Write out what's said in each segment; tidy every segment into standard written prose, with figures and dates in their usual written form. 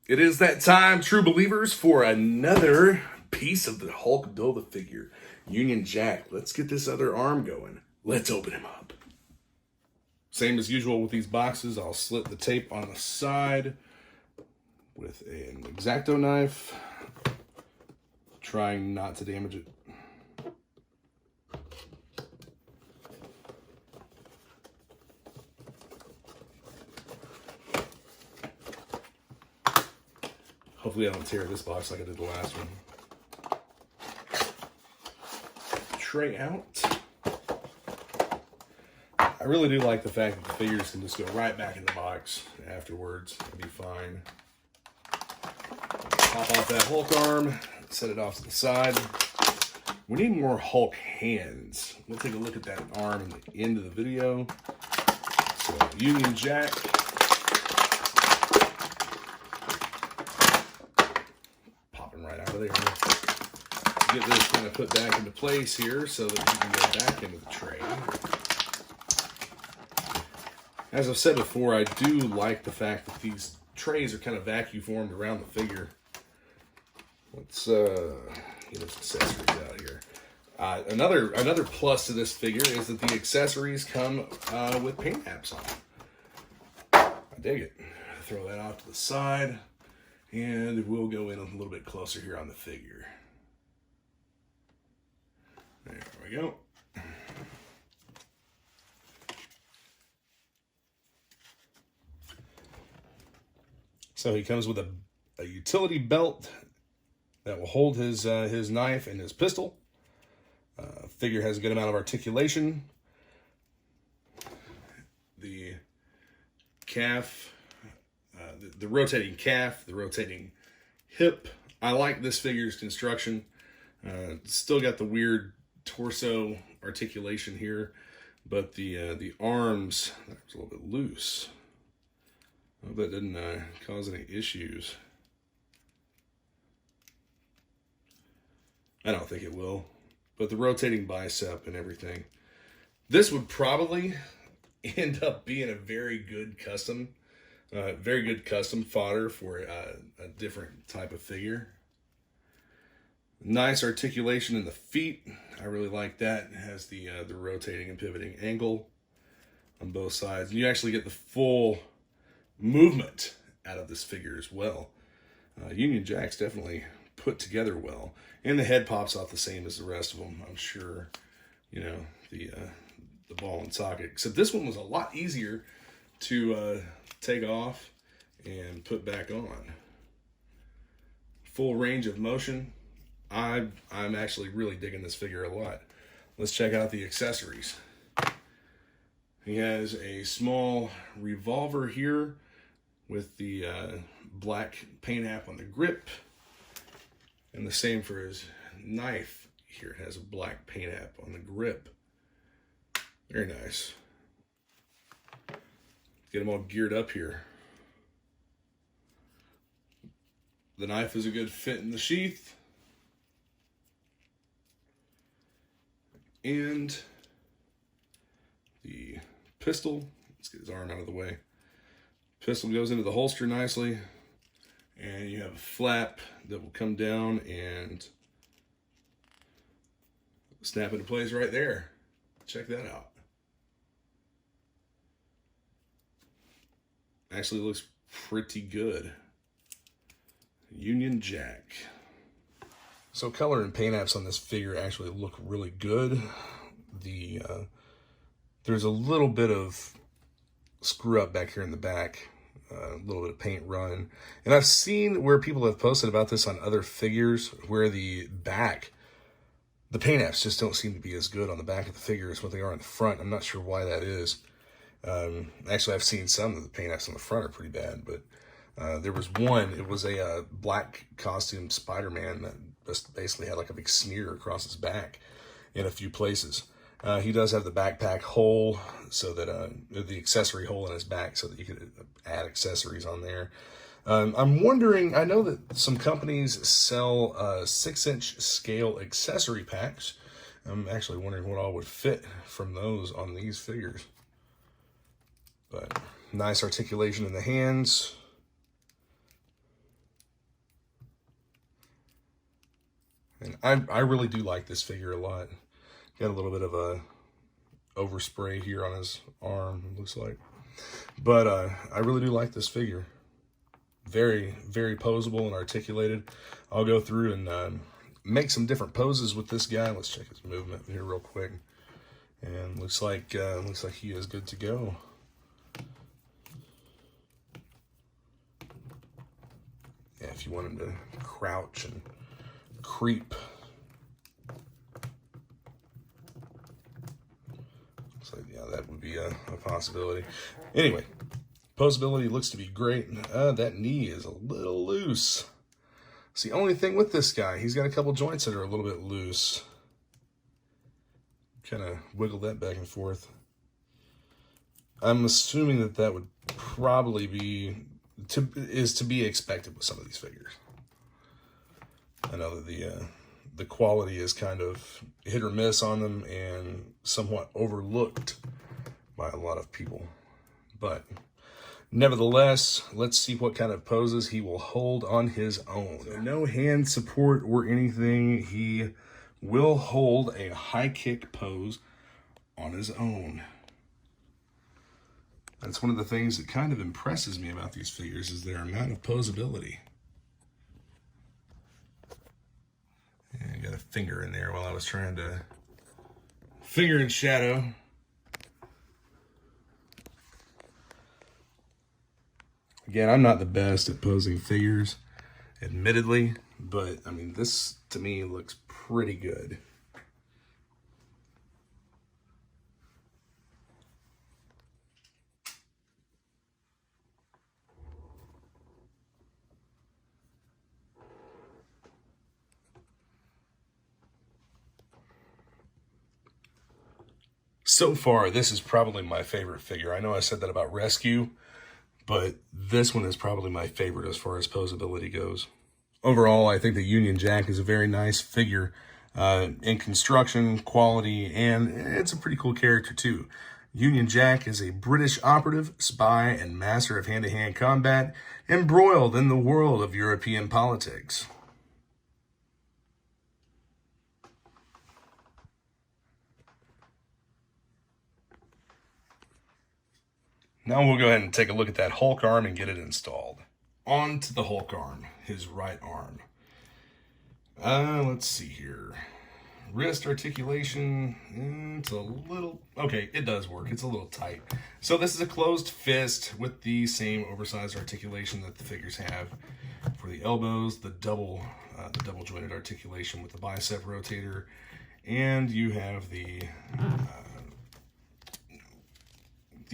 It is that time, true believers, for another piece of the Hulk Build-A-Figure. Union Jack, let's get this other arm going. Let's open him up. Same as usual with these boxes, I'll slit the tape on the side with an X-Acto knife, trying not to damage it. Hopefully I don't tear this box like I did the last one. Tray out. I really do like the fact that the figures can just go right back in the box afterwards. It'll be fine. Pop off that Hulk arm, set it off to the side. We need more Hulk hands. We'll take a look at that arm in the end of the video. So, Union Jack. Popping right out of there. Get this kind of put back into place here so that we can go back into the tray. As I've said before, I do like the fact that these trays are kind of vacuum formed around the figure. Let's get those accessories out here. Another plus to this figure is that the accessories come with paint apps on them. I dig it. Throw that off to the side, and we'll go in a little bit closer here on the figure. There we go. So he comes with a utility belt that will hold his knife and his pistol. Figure has a good amount of articulation. The calf, the rotating calf, the rotating hip. I like this figure's construction. Still got the weird torso articulation here, but the arms, that was a little bit loose. I hope that didn't cause any issues. I don't think it will. But the rotating bicep and everything. This would probably end up being a very good custom fodder for a different type of figure. Nice articulation in the feet. I really like that. It has the rotating and pivoting angle on both sides. And you actually get the full movement out of this figure as well. Union Jack's definitely put together well, and the head pops off the same as the rest of them. I'm sure, you know, the ball and socket. Except this one was a lot easier to take off and put back on. Full range of motion. I'm actually really digging this figure a lot. Let's check out the accessories. He has a small revolver here with the black paint app on the grip. And the same for his knife here. It has a black paint app on the grip. Very nice. Get him all geared up here. The knife is a good fit in the sheath. And the pistol, let's get his arm out of the way. Pistol goes into the holster nicely. And you have a flap that will come down and snap into place right there. Check that out. Actually looks pretty good. Union Jack. So color and paint apps on this figure actually look really good. There's a little bit of screw up back here in the back. A little bit of paint run. And I've seen where people have posted about this on other figures where the paint apps just don't seem to be as good on the back of the figure as what they are on the front. I'm not sure why that is. Actually, I've seen some of the paint apps on the front are pretty bad, but there was one, it was a black costume Spider-Man that just basically had like a big smear across his back in a few places. He does have the backpack hole, so that the accessory hole in his back, so that you could add accessories on there. I'm wondering, I know that some companies sell 6-inch scale accessory packs. I'm actually wondering what all would fit from those on these figures. But nice articulation in the hands. And I really do like this figure a lot. Got a little bit of a overspray here on his arm, it looks like. But I really do like this figure. Very, very posable and articulated. I'll go through and make some different poses with this guy. Let's check his movement here real quick. And looks like he is good to go. Yeah, if you want him to crouch and creep. So yeah, that would be a possibility. Anyway, posability looks to be great. That knee is a little loose. It's the only thing with this guy. He's got a couple joints that are a little bit loose. Kind of wiggle that back and forth. I'm assuming that that would probably be to be expected with some of these figures. I know that the quality is kind of hit or miss on them and somewhat overlooked by a lot of people. But nevertheless, let's see what kind of poses he will hold on his own. So no hand support or anything. He will hold a high kick pose on his own. That's one of the things that kind of impresses me about these figures is their amount of posability. And I got a finger in there while I was trying to finger in shadow. Again, I'm not the best at posing figures, admittedly, but I mean, this to me looks pretty good. So far, this is probably my favorite figure. I know I said that about Rescue, but this one is probably my favorite as far as posability goes. Overall, I think the Union Jack is a very nice figure in construction, quality, and it's a pretty cool character too. Union Jack is a British operative, spy, and master of hand-to-hand combat, embroiled in the world of European politics. Now we'll go ahead and take a look at that Hulk arm and get it installed. On to the Hulk arm, his right arm. Let's see here. Wrist articulation, it's a little, okay, it does work. It's a little tight. So this is a closed fist with the same oversized articulation that the figures have for the elbows, the double jointed articulation with the bicep rotator, and you have the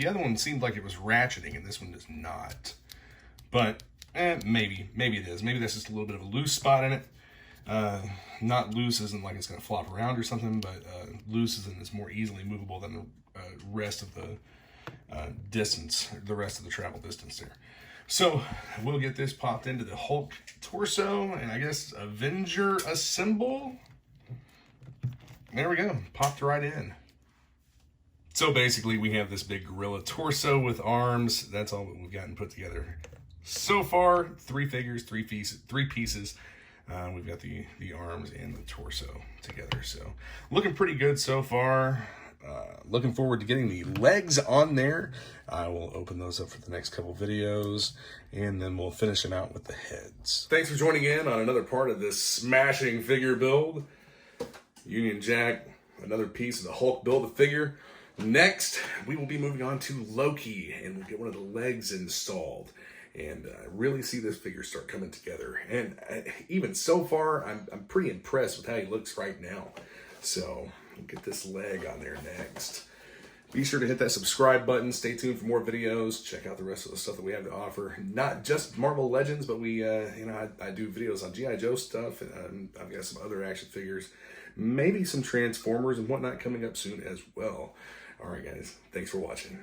other one seemed like it was ratcheting, and this one does not. But maybe it is. Maybe that's just a little bit of a loose spot in it. Not loose isn't like it's going to flop around or something, but loose isn't it's more easily movable than the rest of the distance, the rest of the travel distance there. So we'll get this popped into the Hulk torso, and I guess Avenger Assemble. There we go, popped right in. So basically we have this big gorilla torso with arms. That's all that we've gotten put together so far. 3 figures, 3 pieces. We've got the arms and the torso together. So looking pretty good so far. Looking forward to getting the legs on there. I will open those up for the next couple videos, and then we'll finish them out with the heads. Thanks for joining in on another part of this smashing figure build. Union Jack, another piece of the Hulk Build-A-Figure. Next, we will be moving on to Loki, and we'll get one of the legs installed. And I really see this figure start coming together. And even so far, I'm pretty impressed with how he looks right now. So we'll get this leg on there next. Be sure to hit that subscribe button. Stay tuned for more videos. Check out the rest of the stuff that we have to offer. Not just Marvel Legends, but we, I do videos on G.I. Joe stuff, and I've got some other action figures, maybe some Transformers and whatnot coming up soon as well. All right, guys. Thanks for watching.